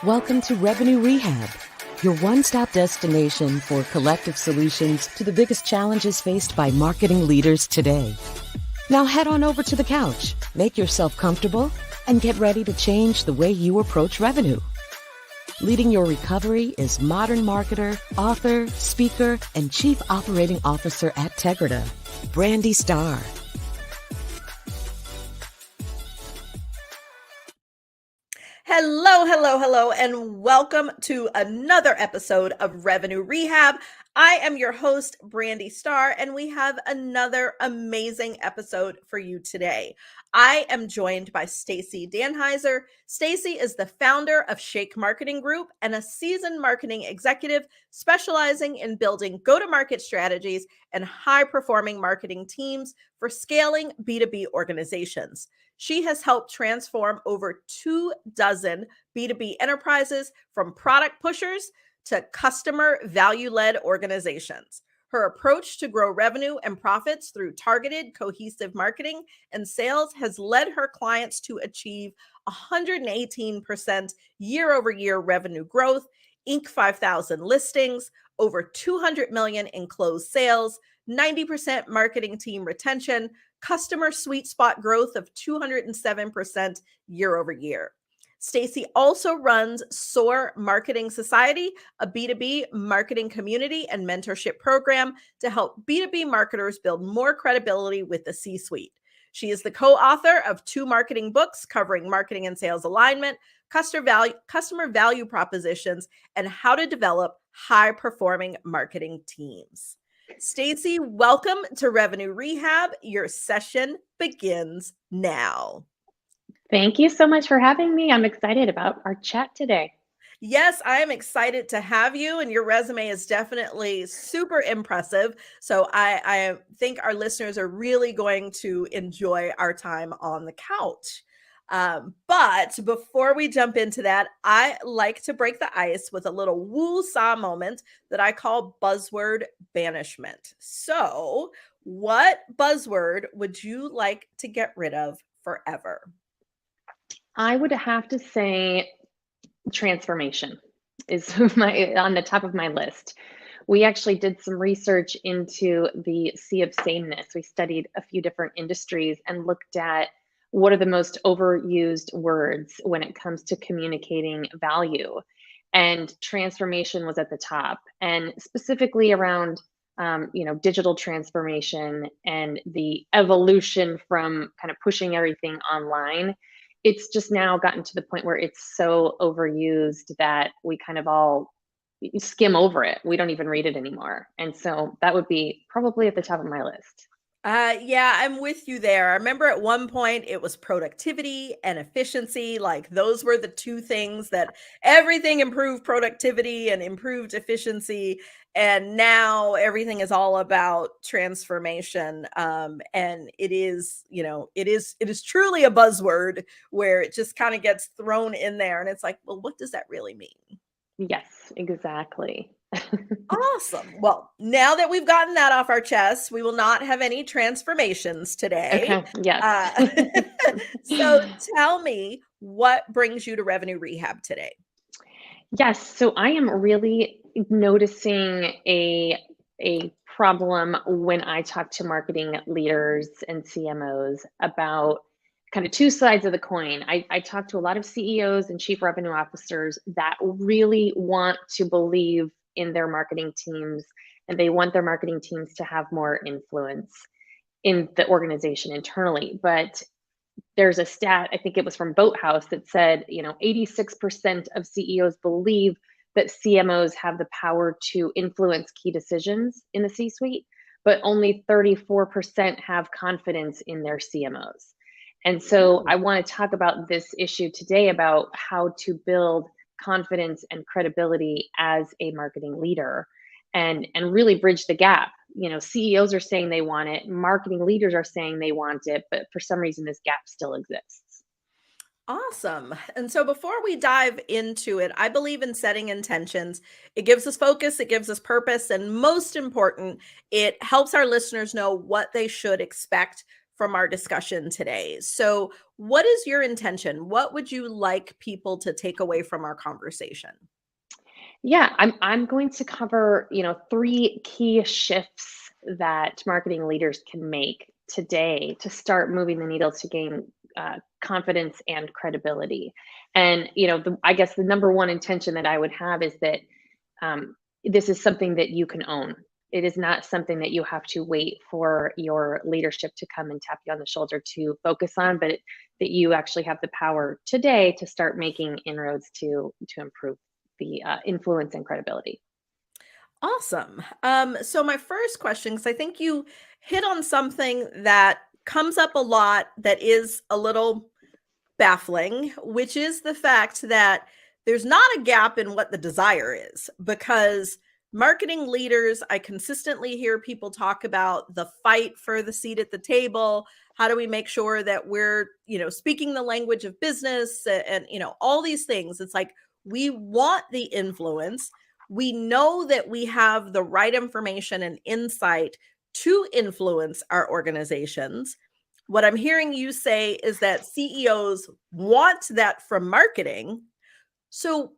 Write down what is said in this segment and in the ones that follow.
Welcome to Revenue Rehab, your one-stop destination for collective solutions to the biggest challenges faced by marketing leaders today. Now head on over to the couch, make yourself comfortable, and get ready to change the way you approach revenue. Leading your recovery is modern marketer, author, speaker, and chief operating officer at Tegrita, Brandi Starr. Hello, and welcome to another episode of Revenue Rehab. I am your host, Brandi Starr, and we have another amazing episode for you today. I am joined by Stacey Danheiser. Stacey is the founder of Shake Marketing Group and a seasoned marketing executive specializing in building go-to-market strategies and high-performing marketing teams for scaling B2B organizations. She has helped transform over 24 B2B enterprises from product pushers to customer value-led organizations. Her approach to grow revenue and profits through targeted, cohesive marketing and sales has led her clients to achieve 118% year-over-year revenue growth, Inc. 5000 listings, over $200 million in closed sales, 90% marketing team retention, customer sweet spot growth of 207% year over year. Stacey also runs Soar Marketing Society, a B2B marketing community and mentorship program to help B2B marketers build more credibility with the C-suite. She is the co-author of 2 marketing books covering marketing and sales alignment, customer value propositions, and how to develop high-performing marketing teams. Stacey, welcome to Revenue Rehab. Your session begins now. Thank you so much for having me. I'm excited about our chat today. Yes, I am excited to have you, and your resume is definitely super impressive. So I think our listeners are really going to enjoy our time on the couch. But before we jump into that, I like to break the ice with a little woo-saw moment that I call buzzword banishment. So what buzzword would you like to get rid of forever? I would have to say transformation is on the top of my list. We actually did some research into the sea of sameness. We studied a few different industries and looked at what are the most overused words when it comes to communicating value. And transformation was at the top, and specifically around digital transformation and the evolution from kind of pushing everything online. It's just now gotten to the point where it's so overused that we kind of all skim over it. We don't even read it anymore. And so that would be probably at the top of my list. Yeah, I'm with you there. I remember at one point it was productivity and efficiency. Like those were the two things that everything improved productivity and improved efficiency. And now everything is all about transformation. And it is truly a buzzword where it just kind of gets thrown in there. And it's like, well, what does that really mean? Yes, exactly. Awesome. Well, now that we've gotten that off our chest, we will not have any transformations today. Okay. Yes. So tell me, what brings you to Revenue Rehab today? Yes. So I am really noticing a problem when I talk to marketing leaders and CMOs about kind of two sides of the coin. I talk to a lot of CEOs and chief revenue officers that really want to believe in their marketing teams, and they want their marketing teams to have more influence in the organization internally. But there's a stat, I think it was from Boathouse, that said, 86% of CEOs believe that CMOs have the power to influence key decisions in the C-suite, but only 34% have confidence in their CMOs. And so I want to talk about this issue today about how to build confidence and credibility as a marketing leader and really bridge the gap. CEOs are saying they want it, marketing leaders are saying they want it, but for some reason this gap still exists. Awesome. And so before we dive into it, I believe in setting intentions. It gives us focus, it gives us purpose, and most important, it helps our listeners know what they should expect from our discussion today. So what is your intention? What would you like people to take away from our conversation? Yeah, I'm going to cover, 3 key shifts that marketing leaders can make today to start moving the needle to gain confidence and credibility. And, I guess the number one intention that I would have is that this is something that you can own. It is not something that you have to wait for your leadership to come and tap you on the shoulder to focus on, but that you actually have the power today to start making inroads to improve the influence and credibility. Awesome. So my first question, because I think you hit on something that comes up a lot that is a little baffling, which is the fact that there's not a gap in what the desire is, because marketing leaders, I consistently hear people talk about the fight for the seat at the table. How do we make sure that we're, speaking the language of business and, all these things? It's like, we want the influence. We know that we have the right information and insight to influence our organizations. What I'm hearing you say is that CEOs want that from marketing. So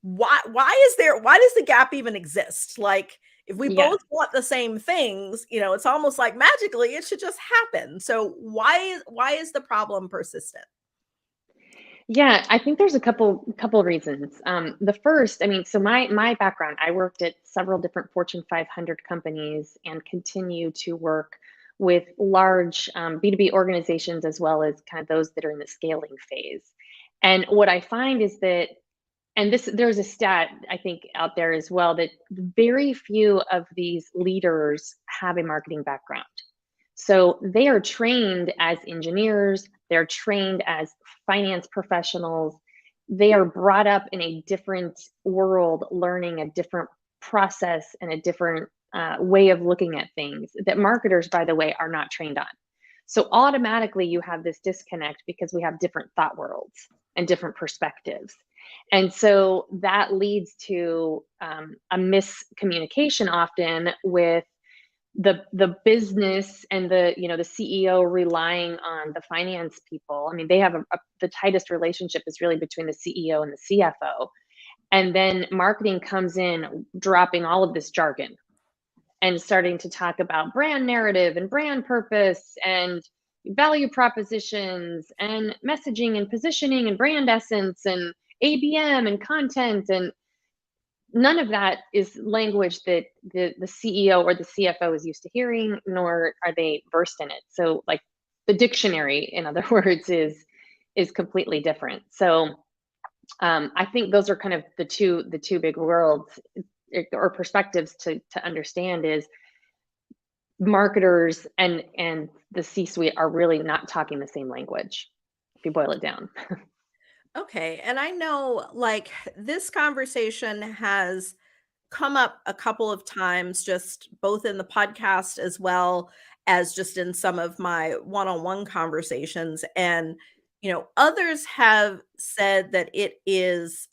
why does the gap even exist? Like, if we Yeah. both want the same things, it's almost like magically it should just happen. So why is the problem persistent? Yeah, I think there's a couple reasons. The first, I mean, so my background, I worked at several different Fortune 500 companies and continue to work with large B2B organizations as well as kind of those that are in the scaling phase. And what I find is that, and there's a stat I think out there as well, that very few of these leaders have a marketing background. So they are trained as engineers, they're trained as finance professionals. They are brought up in a different world, learning a different process and a different way of looking at things that marketers, by the way, are not trained on. So automatically you have this disconnect because we have different thought worlds and different perspectives. And so that leads to a miscommunication often with the business and the CEO relying on the finance people. I mean, they have the tightest relationship is really between the CEO and the CFO. And then marketing comes in dropping all of this jargon and starting to talk about brand narrative and brand purpose and value propositions and messaging and positioning and brand essence and ABM and content, and none of that is language that the CEO or the CFO is used to hearing, nor are they versed in it. So like the dictionary, in other words, is completely different. So I think those are kind of the two big worlds or perspectives to understand is marketers and the C-suite are really not talking the same language, if you boil it down. Okay. And I know, like, this conversation has come up a couple of times, just both in the podcast as well as just in some of my one-on-one conversations. And, others have said that it is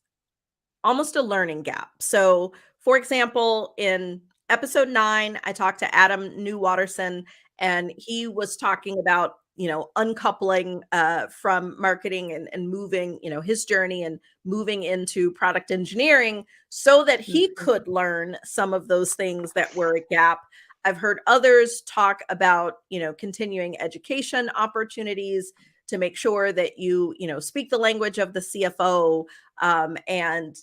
almost a learning gap. So, for example, in episode 9, I talked to Adam Watterson, and he was talking about, uncoupling from marketing and moving, his journey and moving into product engineering so that he Mhm. could learn some of those things that were a gap. I've heard others talk about, continuing education opportunities to make sure that you speak the language of the CFO, and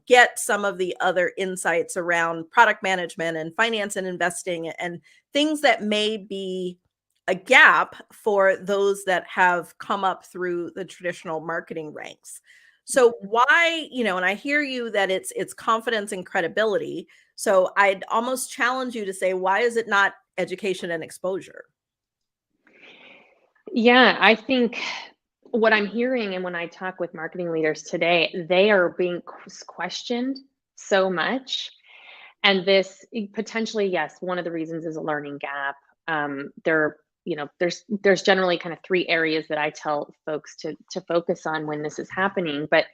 get some of the other insights around product management and finance and investing and things that may be a gap for those that have come up through the traditional marketing ranks. So why, and I hear you that it's confidence and credibility. So I'd almost challenge you to say, why is it not education and exposure? Yeah, I think what I'm hearing and when I talk with marketing leaders today, they are being questioned so much. And this potentially, yes, one of the reasons is a learning gap. There's generally kind of 3 areas that I tell folks to focus on when this is happening. But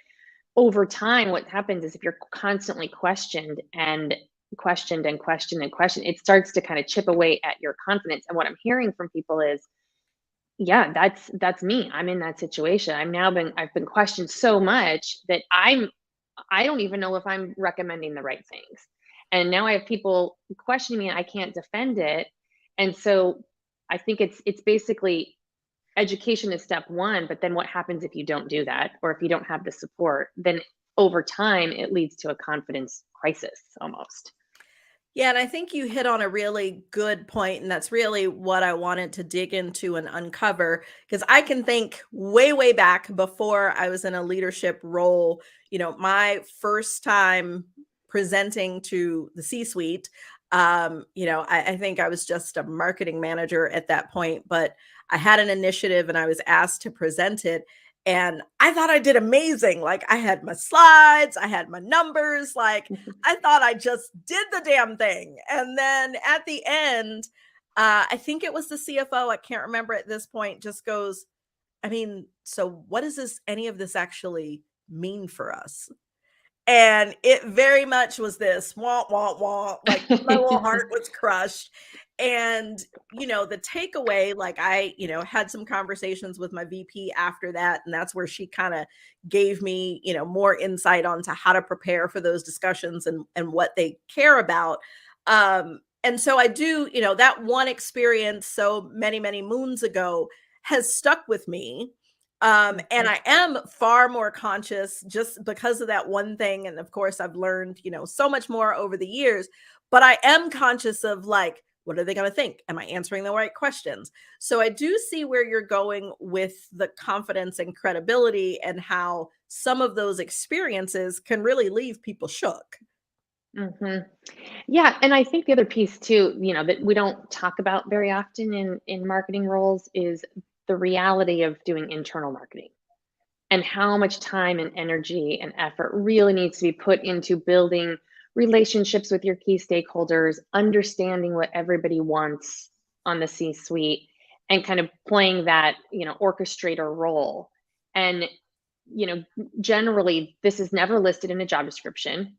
over time, what happens is if you're constantly questioned and questioned and questioned and questioned, it starts to kind of chip away at your confidence. And what I'm hearing from people is Yeah, that's me. I'm in that situation. I've been questioned so much that I don't even know if I'm recommending the right things. And now I have people questioning me and I can't defend it. And so I think it's basically education is step one, but then what happens if you don't do that or if you don't have the support? Then over time it leads to a confidence crisis almost. Yeah, and I think you hit on a really good point, and that's really what I wanted to dig into and uncover. Because I can think way, way back before I was in a leadership role, my first time presenting to the C-suite, I think I was just a marketing manager at that point, but I had an initiative and I was asked to present it. And I thought I did amazing. Like I had my slides, I had my numbers, like I thought I just did the damn thing. And then at the end, I think it was the CFO, I can't remember at this point, just goes, I mean, so what does any of this actually mean for us? And it very much was this wah, wah, wah, like my little heart was crushed. And, the takeaway, like I, had some conversations with my VP after that. And that's where she kind of gave me, more insight onto how to prepare for those discussions and what they care about. And so I do, that one experience so many, many moons ago has stuck with me. And I am far more conscious just because of that one thing. And of course, I've learned, so much more over the years, but I am conscious of like, what are they going to think? Am I answering the right questions? So I do see where you're going with the confidence and credibility and how some of those experiences can really leave people shook. hmm Yeah, and I think the other piece too, that we don't talk about very often in marketing roles is the reality of doing internal marketing and how much time and energy and effort really needs to be put into building relationships with your key stakeholders, understanding what everybody wants on the C-suite, and kind of playing that, orchestrator role. And, generally, this is never listed in a job description,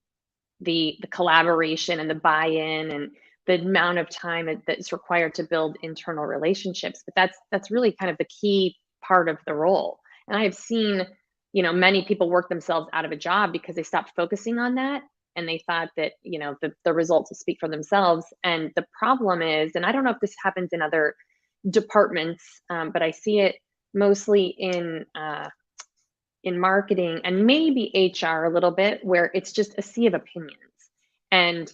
the collaboration and the buy-in and the amount of time that's required to build internal relationships, but that's really kind of the key part of the role. And I have seen, many people work themselves out of a job because they stopped focusing on that and they thought that, the results will speak for themselves. And the problem is, and I don't know if this happens in other departments, but I see it mostly in marketing and maybe HR a little bit, where it's just a sea of opinions. And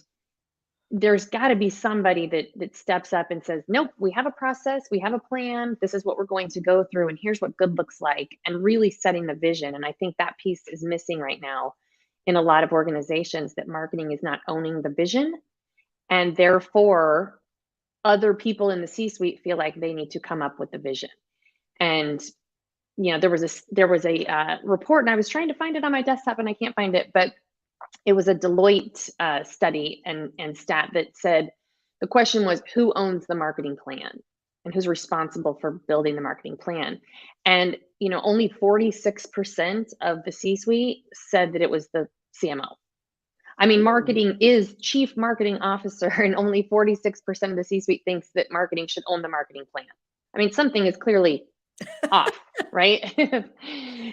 there's got to be somebody that steps up and says, nope, we have a process, we have a plan, this is what we're going to go through, and here's what good looks like, and really setting the vision. And I think that piece is missing right now in a lot of organizations, that marketing is not owning the vision. And therefore, other people in the C-suite feel like they need to come up with the vision. And there was a report, and I was trying to find it on my desktop, and I can't find it, but it was a Deloitte study and stat that said the question was, who owns the marketing plan and who's responsible for building the marketing plan? And only 46% of the C-suite said that it was the CMO. I mean, marketing is chief marketing officer, and only 46% of the C-suite thinks that marketing should own the marketing plan. I mean, something is clearly off, right?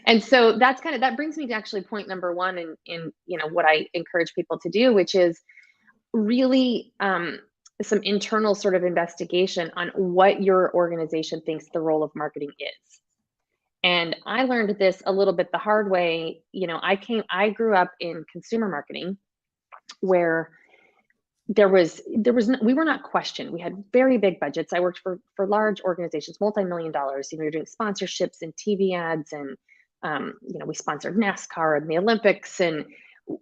And so that brings me to actually point number one in what I encourage people to do, which is really some internal sort of investigation on what your organization thinks the role of marketing is. And I learned this a little bit the hard way. I grew up in consumer marketing, where we were not questioned. We had very big budgets. I worked for large organizations, multi-million dollars. We were doing sponsorships and TV ads, and we sponsored NASCAR and the Olympics, and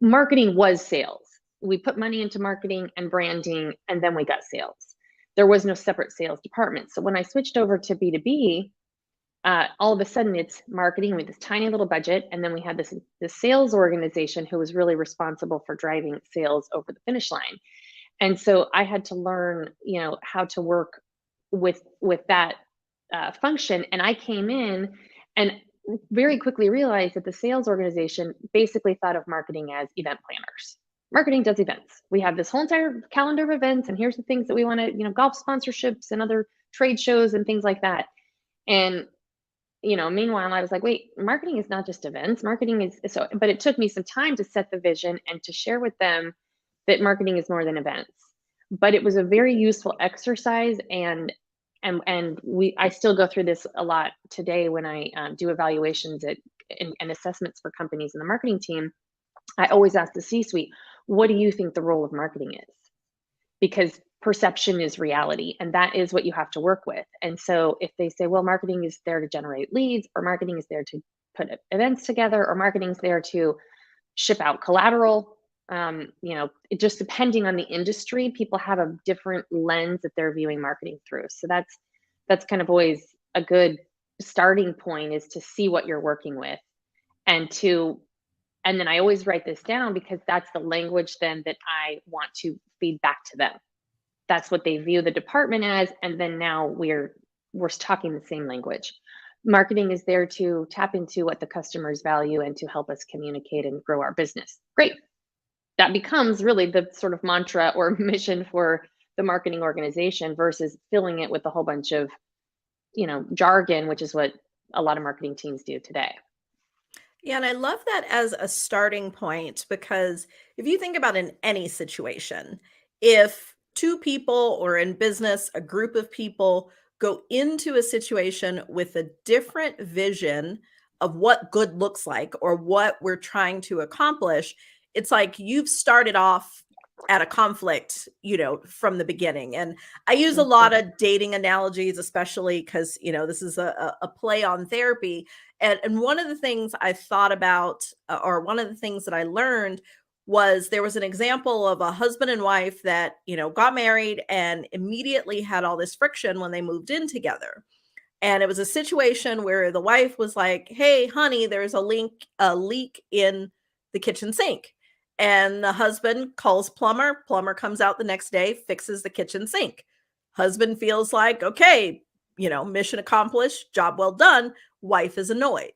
marketing was sales. We put money into marketing and branding, and then we got sales. There was no separate sales department. So when I switched over to B2B, all of a sudden it's marketing with this tiny little budget, and then we had this sales organization who was really responsible for driving sales over the finish line. And so I had to learn, how to work with that function. And I came in and very quickly realized that the sales organization basically thought of marketing as event planners. Marketing does events. We have this whole entire calendar of events, and here's the things that we want to, golf sponsorships and other trade shows and things like that. And, meanwhile, I was like, wait, marketing is not just events. Marketing is so, but it took me some time to set the vision and to share with them that marketing is more than events. But it was a very useful exercise, and I still go through this a lot today when I do evaluations and assessments for companies in the marketing team. I always ask the C-suite, what do you think the role of marketing is? Because perception is reality, and that is what you have to work with. And so if they say, well, marketing is there to generate leads, or marketing is there to put events together, or marketing is there to ship out collateral, just depending on the industry, people have a different lens that they're viewing marketing through. So that's kind of always a good starting point, is to see what you're working with, and then I always write this down, because that's the language then that I want to feed back to them. That's what they view the department as, and then now we're talking the same language. Marketing is there to tap into what the customers value and to help us communicate and grow our business. Great. That becomes really the sort of mantra or mission for the marketing organization, versus filling it with a whole bunch of, jargon, which is what a lot of marketing teams do today. Yeah, and I love that as a starting point, because if you think about in any situation, if two people, or in business, a group of people, go into a situation with a different vision of what good looks like or what we're trying to accomplish, it's like you've started off at a conflict, from the beginning. And I use a lot of dating analogies, especially because, this is a play on therapy. And one of the things I thought about, or one of the things that I learned, was there was an example of a husband and wife that, got married and immediately had all this friction when they moved in together. And it was a situation where the wife was like, "Hey, honey, there's a leak in the kitchen sink." And the husband calls plumber. Plumber comes out the next day, fixes the kitchen sink. Husband feels like, okay, mission accomplished, job well done. Wife is annoyed.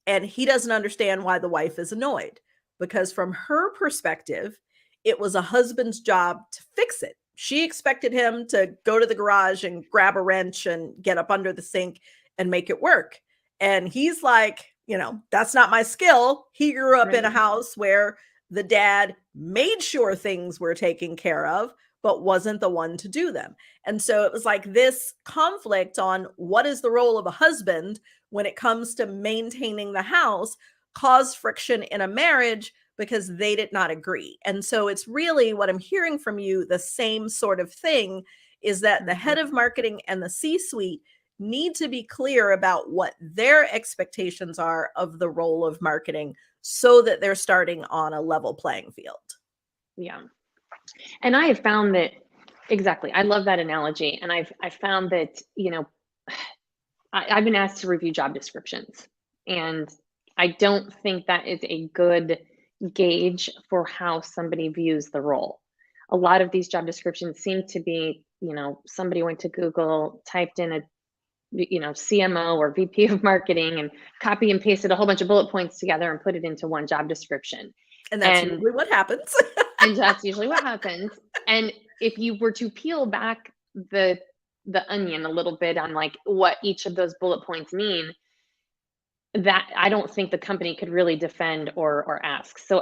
And he doesn't understand why the wife is annoyed, because from her perspective, it was a husband's job to fix it. She expected him to go to the garage and grab a wrench and get up under the sink and make it work. And he's like, that's not my skill. He grew up in a house where the dad made sure things were taken care of, but wasn't the one to do them. And so it was like this conflict on what is the role of a husband when it comes to maintaining the house caused friction in a marriage, because they did not agree. And so it's really, what I'm hearing from you, the same sort of thing, is that the head of marketing and the C-suite need to be clear about what their expectations are of the role of marketing, so that they're starting on a level playing field. Yeah. And I have found that, exactly, I love that analogy. And I've found that, I've been asked to review job descriptions, and I don't think that is a good gauge for how somebody views the role. A lot of these job descriptions seem to be, somebody went to Google, typed in a, CMO or VP of marketing, and copy and pasted a whole bunch of bullet points together and put it into one job description. And that's usually what happens. And that's usually what happens. And if you were to peel back the onion a little bit on like what each of those bullet points mean, that I don't think the company could really defend or ask. So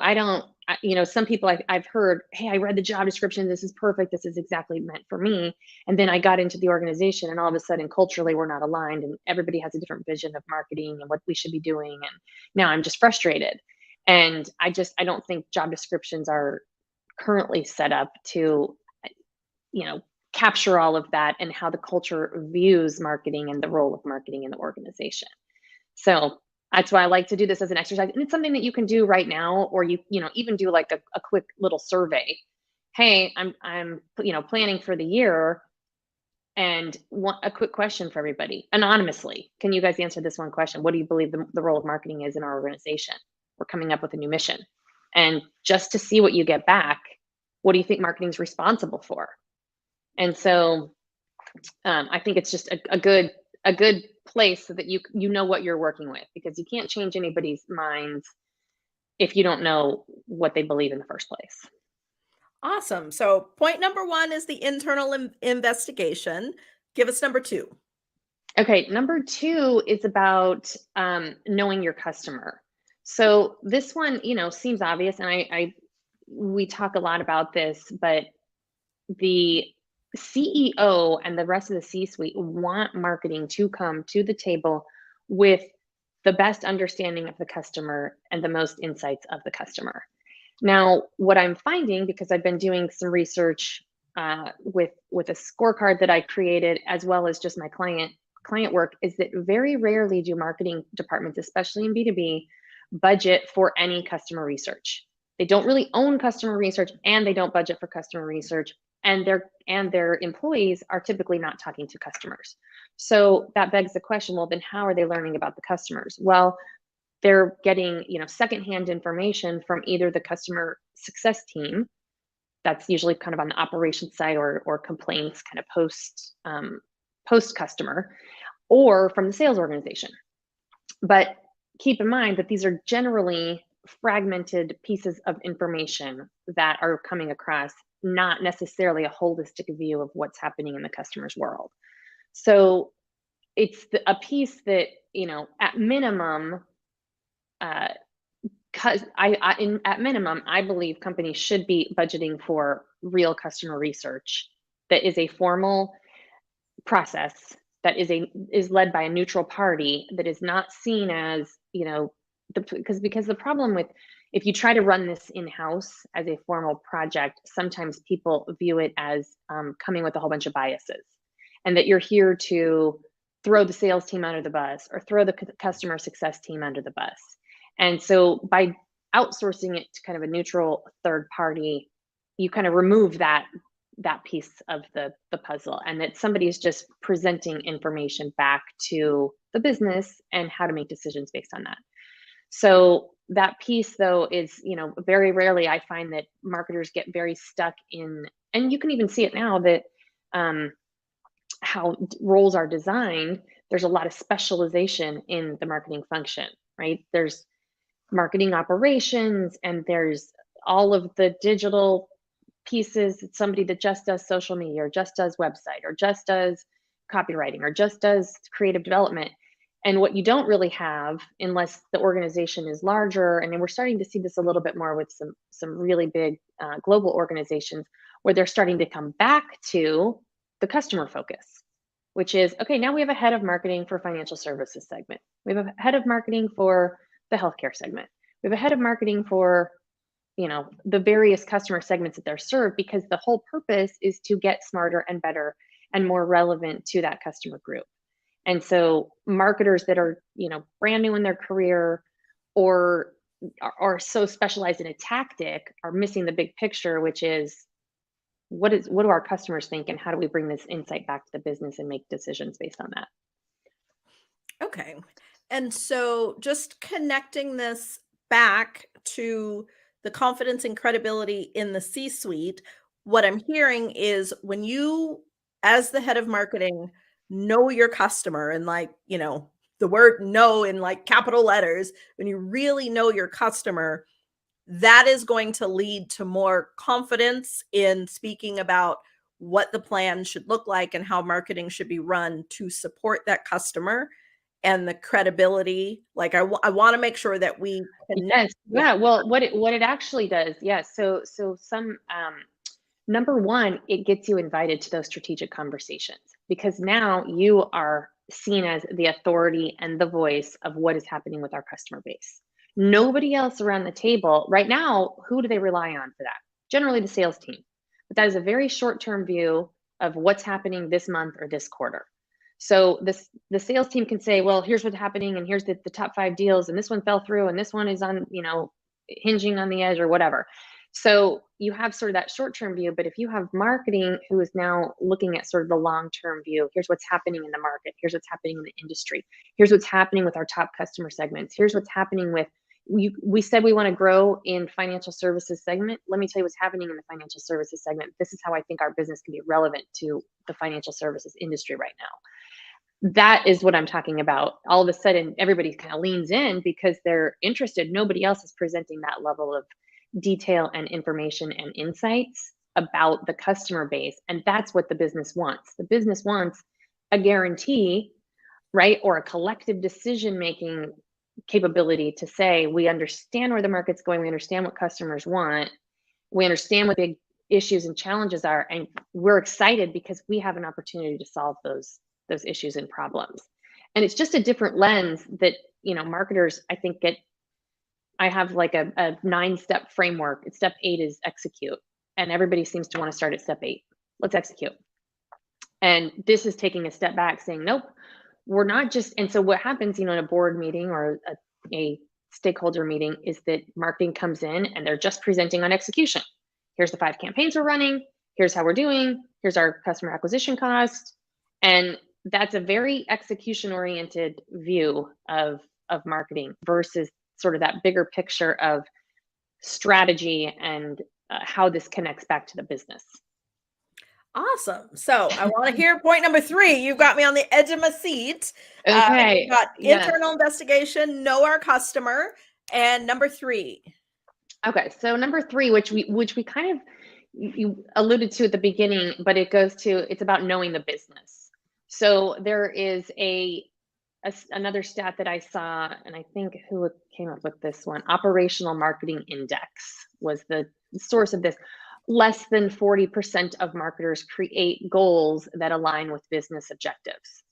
some people I've heard, hey, I read the job description. This is perfect. This is exactly meant for me. And then I got into the organization, and all of a sudden culturally we're not aligned, and everybody has a different vision of marketing and what we should be doing. And now I'm just frustrated. And I don't think job descriptions are currently set up to, capture all of that and how the culture views marketing and the role of marketing in the organization. So that's why I like to do this as an exercise. And it's something that you can do right now, or even do like a quick little survey. Hey, I'm planning for the year, and a quick question for everybody anonymously. Can you guys answer this one question? What do you believe the role of marketing is in our organization? We're coming up with a new mission. And just to see what you get back, what do you think marketing is responsible for? And so I think it's just a good place so that you know what you're working with, because you can't change anybody's minds if you don't know what they believe in the first place. Awesome. So point number 1 is the internal investigation. Give us number 2. Okay, number 2 is about knowing your customer. So this one, seems obvious, and we talk a lot about this, but the CEO and the rest of the C-suite want marketing to come to the table with the best understanding of the customer and the most insights of the customer. Now, what I'm finding, because I've been doing some research with a scorecard that I created, as well as just my client work, is that very rarely do marketing departments, especially in B2B, budget for any customer research. They don't really own customer research, and they don't budget for customer research, and their employees are typically not talking to customers. So that begs the question, well, then how are they learning about the customers? Well, they're getting, secondhand information from either the customer success team, that's usually kind of on the operations side, or complaints kind of post customer, or from the sales organization. But keep in mind that these are generally fragmented pieces of information that are coming across, not necessarily a holistic view of what's happening in the customer's world. So it's a piece that, at minimum, because at minimum, I believe companies should be budgeting for real customer research that is a formal process, that is led by a neutral party, that is not seen as, because the problem with, if you try to run this in-house as a formal project, sometimes people view it as coming with a whole bunch of biases, and that you're here to throw the sales team under the bus or throw the customer success team under the bus. And so by outsourcing it to kind of a neutral third party, you kind of remove that piece of the puzzle, and that somebody is just presenting information back to the business and how to make decisions based on that. So that piece, though, is, very rarely I find that marketers get very stuck in, and you can even see it now that how roles are designed, there's a lot of specialization in the marketing function, right? There's marketing operations, and there's all of the digital pieces. It's somebody that just does social media, or just does website, or just does copywriting, or just does creative development. And what you don't really have, unless the organization is larger, and then we're starting to see this a little bit more with some really big global organizations, where they're starting to come back to the customer focus, which is, okay, now we have a head of marketing for financial services segment. We have a head of marketing for the healthcare segment. We have a head of marketing for, the various customer segments that they're served, because the whole purpose is to get smarter and better and more relevant to that customer group. And so marketers that are, brand new in their career, or are so specialized in a tactic, are missing the big picture, which is, what do our customers think, and how do we bring this insight back to the business and make decisions based on that? Okay. And so just connecting this back to the confidence and credibility in the C-suite, what I'm hearing is, when you, as the head of marketing, know your customer, and the word know in capital letters, when you really know your customer, that is going to lead to more confidence in speaking about what the plan should look like and how marketing should be run to support that customer, and the credibility. I want to make sure that we connect. Yes. Yeah. Well, what it actually does, yes. So some number one, it gets you invited to those strategic conversations, because now you are seen as the authority and the voice of what is happening with our customer base. Nobody else around the table right now. Who do they rely on for that? Generally the sales team, but that is a very short-term view of what's happening this month or this quarter. So the sales team can say, well, here's what's happening, and here's the top 5 deals, and this one fell through, and this one is on, hinging on the edge, or whatever. So you have sort of that short-term view, but if you have marketing who is now looking at sort of the long-term view, here's what's happening in the market, here's what's happening in the industry, here's what's happening with our top customer segments, here's what's happening with, we said we want to grow in financial services segment. Let me tell you what's happening in the financial services segment. This is how I think our business can be relevant to the financial services industry right now. That is what I'm talking about. All of a sudden, everybody kind of leans in because they're interested. Nobody else is presenting that level of detail and information and insights about the customer base. And that's what the business wants. The business wants a guarantee right? Or a collective decision-making capability to say, we understand where the market's going, we understand what customers want, we understand what big issues and challenges are, and we're excited because we have an opportunity to solve those issues and problems. And it's just a different lens that, marketers, I think, I have like a 9-step framework. Step 8 is execute. And everybody seems to want to start at step 8. Let's execute. And this is taking a step back saying, nope, we're not just, and so what happens, in a board meeting or a stakeholder meeting is that marketing comes in and they're just presenting on execution. Here's the 5 campaigns we're running. Here's how we're doing. Here's our customer acquisition cost. And that's a very execution oriented view of marketing versus sort of that bigger picture of strategy and how this connects back to the business. Awesome. So I want to hear point number 3. You've got me on the edge of my seat. Okay. We've got internal investigation, know our customer, and number 3. Okay. So number 3, which we kind of, you alluded to at the beginning, but it's about knowing the business. So there is another stat that I saw, and I think who came up with this one, Operational Marketing Index was the source of this. Less than 40% of marketers create goals that align with business objectives.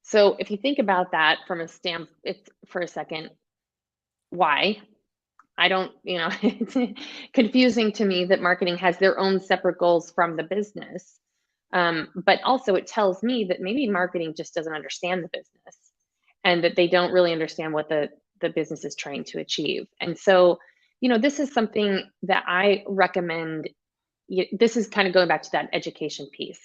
So if you think about that from for a second, why? I don't, it's confusing to me that marketing has their own separate goals from the business. But also it tells me that maybe marketing just doesn't understand the business and that they don't really understand what the business is trying to achieve. And so, this is something that I recommend. This is kind of going back to that education piece,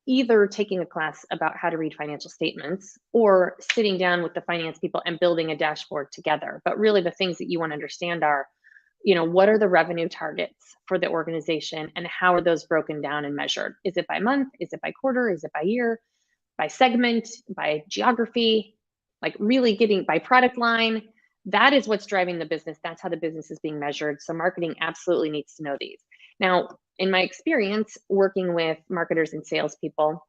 either taking a class about how to read financial statements or sitting down with the finance people and building a dashboard together. But really the things that you want to understand are, what are the revenue targets for the organization and how are those broken down and measured? Is it by month? Is it by quarter? Is it by year? By segment? By geography? Like really getting by product line? That is what's driving the business. That's how the business is being measured. So marketing absolutely needs to know these. Now, in my experience working with marketers and salespeople,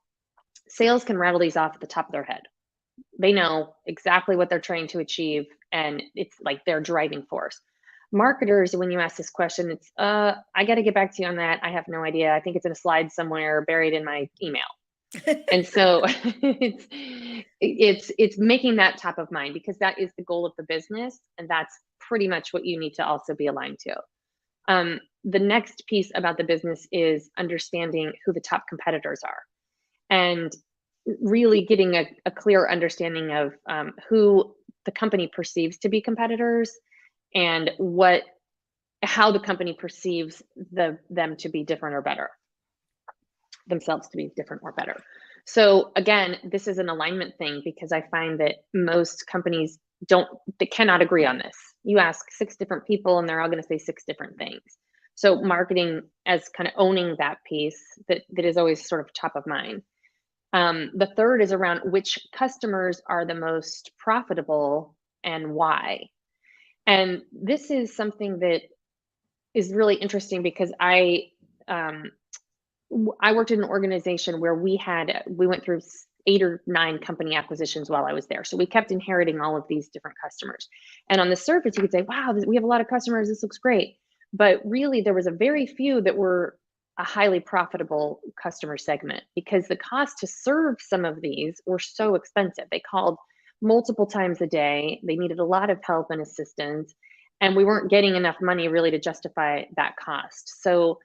sales can rattle these off at the top of their head. They know exactly what they're trying to achieve, and it's like their driving force. Marketers, when you ask this question, it's, I got to get back to you on that. I have no idea. I think it's in a slide somewhere buried in my email. And so it's making that top of mind because that is the goal of the business. And that's pretty much what you need to also be aligned to. The next piece about the business is understanding who the top competitors are and really getting a clear understanding of who the company perceives to be competitors and how the company perceives them to be different or better, themselves to be different or better. So again, this is an alignment thing because I find that most companies they cannot agree on this. You ask 6 different people and they're all going to say 6 different things. So marketing as kind of owning that piece that is always sort of top of mind. The third is around which customers are the most profitable and why. And this is something that is really interesting because I worked in an organization where we went through 8 or 9 company acquisitions while I was there. So we kept inheriting all of these different customers. And on the surface, you could say, wow, we have a lot of customers. This looks great. But really, there was a very few that were a highly profitable customer segment because the cost to serve some of these were so expensive. They called multiple times a day. They needed a lot of help and assistance. And we weren't getting enough money really to justify that cost. So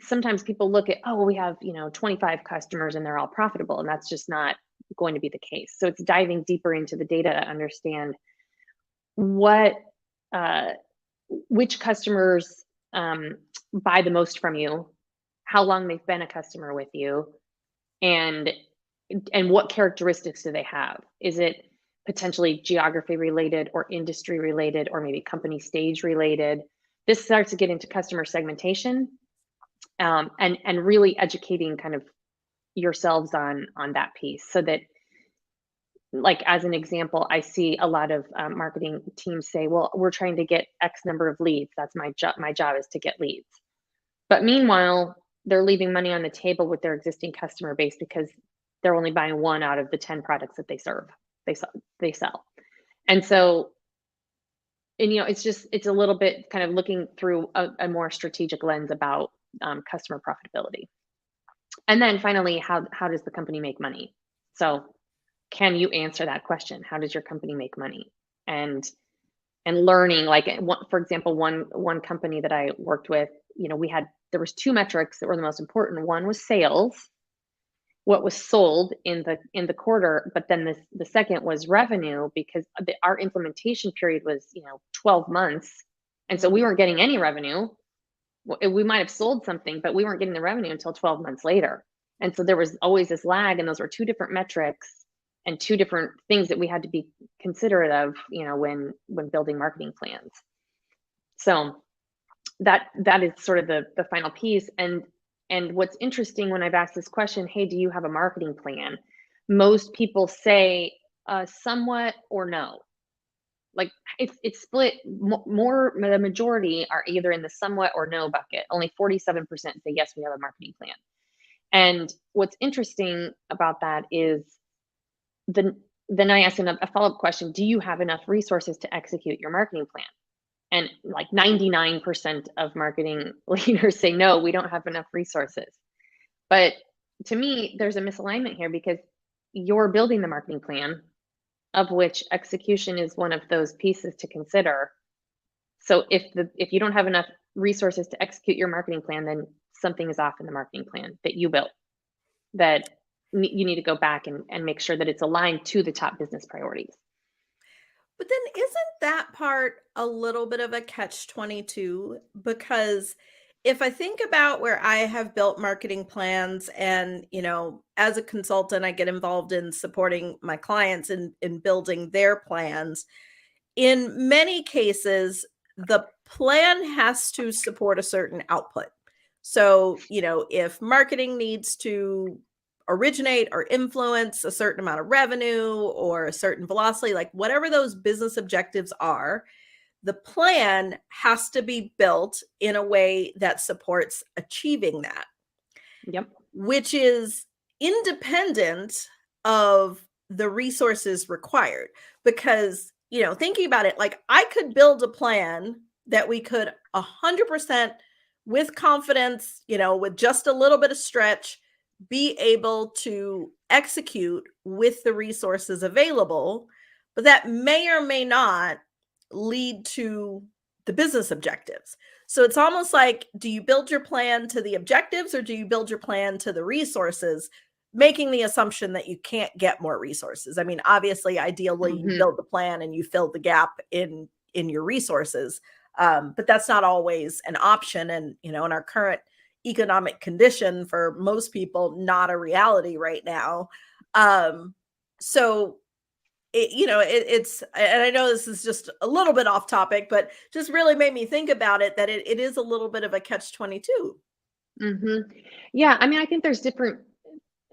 sometimes people look at, oh, well, we have 25 customers and they're all profitable, and that's just not going to be the case. So it's diving deeper into the data to understand which customers buy the most from you, how long they've been a customer with you, and what characteristics do they have? Is it potentially geography related or industry related or maybe company stage related? This starts to get into customer segmentation. And really educating kind of yourselves on that piece so that, like, as an example, I see a lot of marketing teams say, well, we're trying to get X number of leads. That's my job. My job is to get leads. But meanwhile, they're leaving money on the table with their existing customer base because they're only buying one out of the 10 products that they sell. And so, and it's a little bit kind of looking through a more strategic lens about customer profitability. And then finally, how does the company make money? So can you answer that question? How does your company make money? And learning, like, for example, one company that I worked with, there was two metrics that were the most important. One was sales, what was sold in the quarter, but then the second was revenue, because our implementation period was 12 months, and so we weren't getting any revenue. We might have sold something, but we weren't getting the revenue until 12 months later. And so there was always this lag, and those were two different metrics and two different things that we had to be considerate of, when building marketing plans. So that is sort of the final piece. And what's interesting when I've asked this question, hey, do you have a marketing plan? Most people say somewhat or no. Like it's split more, the majority are either in the somewhat or no bucket. Only 47% say, yes, we have a marketing plan. And what's interesting about that is then I asked them a follow-up question, do you have enough resources to execute your marketing plan? And like 99% of marketing leaders say, no, we don't have enough resources. But to me, there's a misalignment here, because you're building the marketing plan, of which execution is one of those pieces to consider. So if you don't have enough resources to execute your marketing plan, then something is off in the marketing plan that you built, that you need to go back and make sure that it's aligned to the top business priorities. But then isn't that part a little bit of a catch-22? Because if I think about where I have built marketing plans and, as a consultant, I get involved in supporting my clients in building their plans. In many cases, the plan has to support a certain output. So, if marketing needs to originate or influence a certain amount of revenue or a certain velocity, like whatever those business objectives are, the plan has to be built in a way that supports achieving that. Yep. Which is independent of the resources required. Because, thinking about it, like I could build a plan that we could 100% with confidence, with just a little bit of stretch, be able to execute with the resources available, but that may or may not lead to the business objectives. So it's almost like, do you build your plan to the objectives, or do you build your plan to the resources, making the assumption that you can't get more resources? I mean, obviously, ideally, you build the plan and you fill the gap in your resources, but that's not always an option. And, in our current economic condition, for most people, not a reality right now. So it's, and I know this is just a little bit off topic, but just really made me think about it, that it is a little bit of a catch-22. Yeah. I mean, I think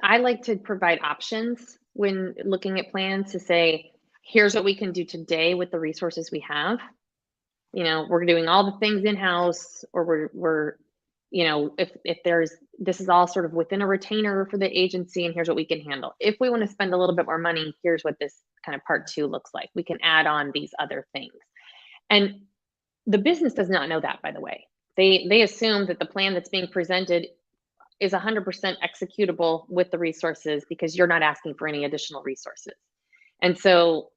I like to provide options when looking at plans, to say, here's what we can do today with the resources we have. We're doing all the things in-house, or we're if this is all sort of within a retainer for the agency, and here's what we can handle. If we want to spend a little bit more money, here's what this kind of part 2 looks like. We can add on these other things. And the business does not know that, by the way. They assume that the plan that's being presented is 100% executable with the resources, because you're not asking for any additional resources. And so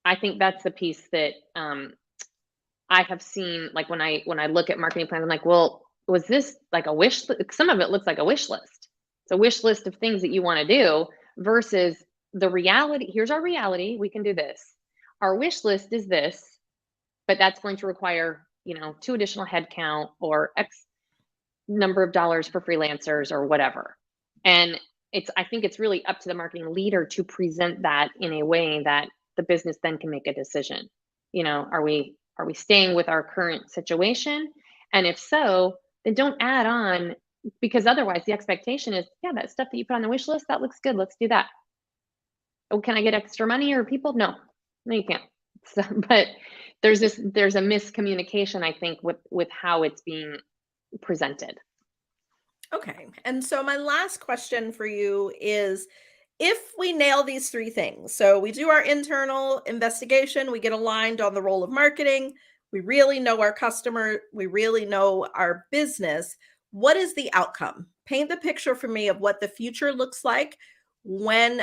I think that's the piece that I have seen, like when I look at marketing plans, I'm like, well, was this like a wish list? Some of it looks like a wish list. It's a wish list of things that you want to do, versus the reality. Here's our reality. We can do this. Our wish list is this, but that's going to require, 2 additional headcount, or X number of dollars for freelancers, or whatever. And I think it's really up to the marketing leader to present that in a way that the business then can make a decision. Are we staying with our current situation? And if so, then don't add on, because otherwise the expectation is, yeah, that stuff that you put on the wish list, that looks good. Let's do that. Oh, can I get extra money or people? No, you can't. So, but there's a miscommunication, I think, with how it's being presented. Okay. And so my last question for you is, if we nail these three things, so we do our internal investigation, we get aligned on the role of marketing, we really know our customer, we really know our business, what is the outcome? Paint the picture for me of what the future looks like when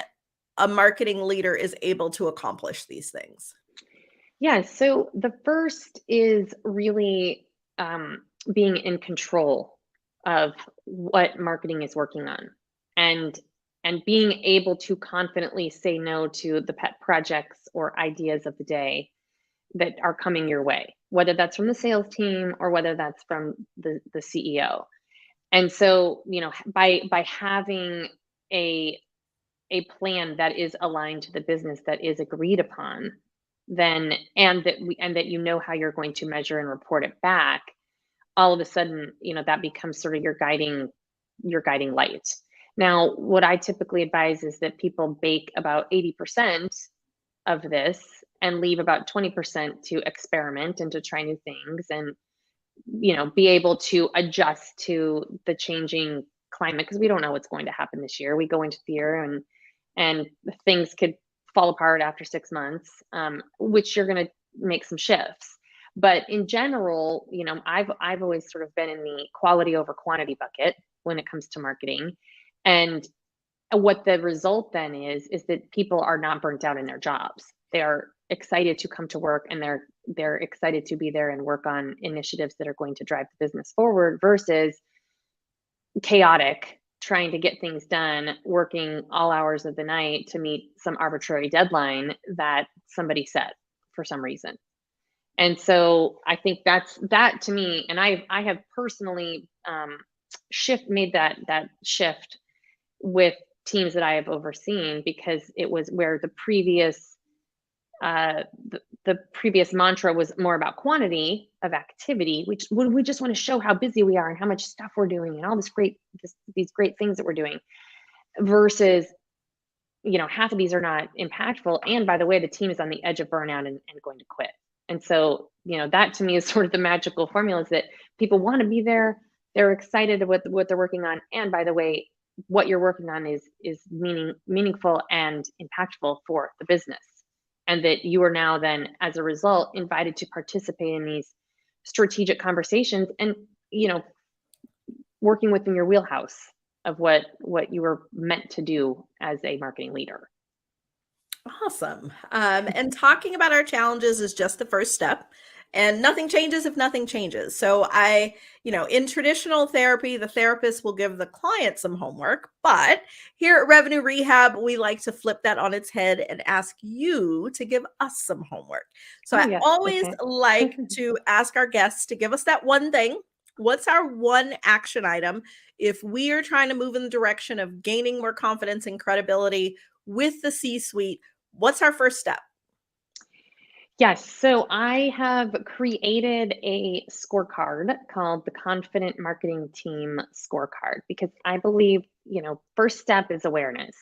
a marketing leader is able to accomplish these things. Yeah, so the first is really being in control of what marketing is working on, and being able to confidently say no to the pet projects or ideas of the day that are coming your way, whether that's from the sales team or whether that's from the CEO. And so, by having a plan that is aligned to the business, that is agreed upon, then and that how you're going to measure and report it back, all of a sudden, that becomes sort of your guiding light. Now, what I typically advise is that people bake about 80% of this and leave about 20% to experiment and to try new things, and be able to adjust to the changing climate, because we don't know what's going to happen this year. We go into the year and things could fall apart after 6 months, which you're going to make some shifts. But in general, I've always sort of been in the quality over quantity bucket when it comes to marketing. And what the result then is that people are not burnt out in their jobs. They are excited to come to work, and they're excited to be there and work on initiatives that are going to drive the business forward, versus chaotic, trying to get things done, working all hours of the night to meet some arbitrary deadline that somebody set for some reason. And so I think that to me, and I have personally made that shift with teams that I have overseen, because it was where the previous mantra was more about quantity of activity, which we just want to show how busy we are and how much stuff we're doing and all these great things that we're doing, versus half of these are not impactful, and by the way, the team is on the edge of burnout and going to quit. And so that to me is sort of the magical formula, is that people want to be there, they're excited about what they're working on, and by the way, what you're working on is meaningful and impactful for the business, and that you are now then, as a result, invited to participate in these strategic conversations, and working within your wheelhouse of what you were meant to do as a marketing leader. Awesome. And talking about our challenges is just the first step, and nothing changes if nothing changes. So in traditional therapy, the therapist will give the client some homework, but here at Revenue Rehab, we like to flip that on its head and ask you to give us some homework. So I always like to ask our guests to give us that one thing. What's our one action item if we are trying to move in the direction of gaining more confidence and credibility with the C-suite? What's our first step? Yes. So I have created a scorecard called the Confident Marketing Team Scorecard, because I believe, first step is awareness.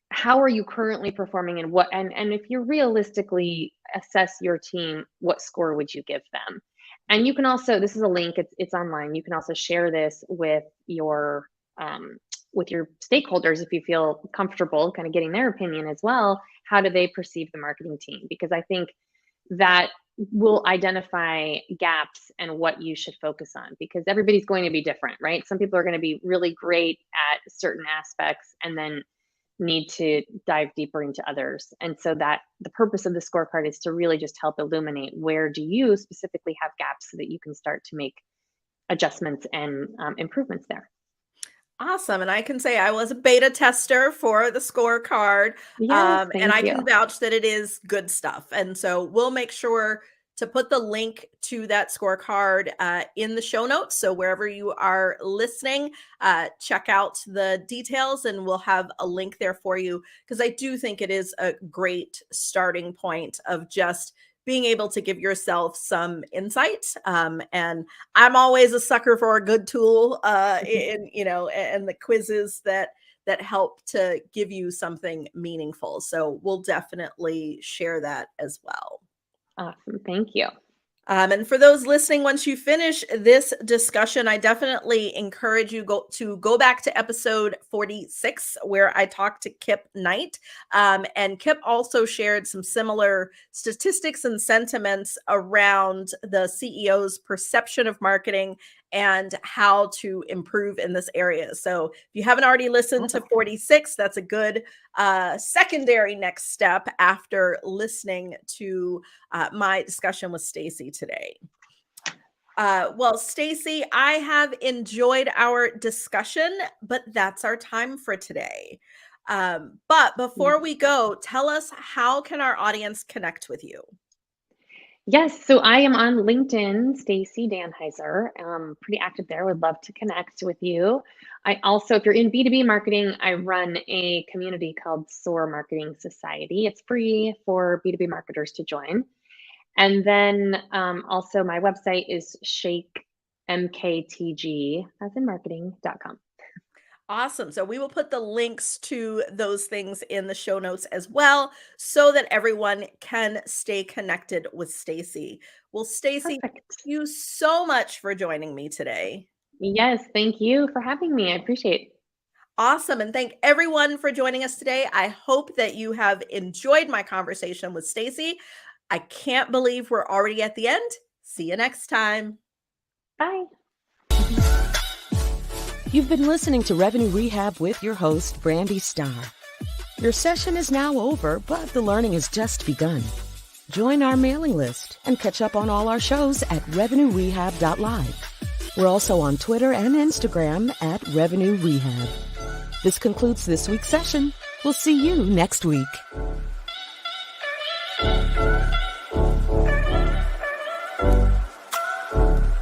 How are you currently performing, and if you realistically assess your team, what score would you give them? And you can also, this is a link, it's online. You can also share this with your stakeholders if you feel comfortable kind of getting their opinion as well. How do they perceive the marketing team? Because I think that will identify gaps and what you should focus on, because everybody's going to be different, right? Some people are going to be really great at certain aspects and then need to dive deeper into others. And so that the purpose of the scorecard is to really just help illuminate, where do you specifically have gaps, so that you can start to make adjustments and improvements there. Awesome. And I can say I was a beta tester for the scorecard. Yes, and I thank can you. vouch that it is good stuff. And so we'll make sure to put the link to that scorecard in the show notes. So wherever you are listening, check out the details, and we'll have a link there for you, because I do think it is a great starting point of just being able to give yourself some insight. And I'm always a sucker for a good tool and the quizzes that help to give you something meaningful. So we'll definitely share that as well. Awesome. Thank you. And for those listening, once you finish this discussion, I definitely encourage you to go back to episode 46, where I talked to Kip Knight. And Kip also shared some similar statistics and sentiments around the CEO's perception of marketing and how to improve in this area. So if you haven't already listened to 46, that's a good secondary next step after listening to my discussion with Stacey today. Well, Stacey, I have enjoyed our discussion, but that's our time for today. But before we go, tell us, how can our audience connect with you? Yes, so I am on LinkedIn, Stacey Danheiser. Pretty active there. Would love to connect with you. I also, if you're in B2B marketing, I run a community called Soar Marketing Society. It's free for B2B marketers to join. And then also my website is shakemktg, as in marketing.com. Awesome. So we will put the links to those things in the show notes as well, so that everyone can stay connected with Stacey. Well, Stacey, thank you so much for joining me today. Yes, thank you for having me. I appreciate it. Awesome. And thank everyone for joining us today. I hope that you have enjoyed my conversation with Stacey. I can't believe we're already at the end. See you next time. Bye. You've been listening to Revenue Rehab with your host, Brandi Starr. Your session is now over, but the learning has just begun. Join our mailing list and catch up on all our shows at revenuerehab.live. We're also on Twitter and Instagram at Revenue Rehab. This concludes this week's session. We'll see you next week.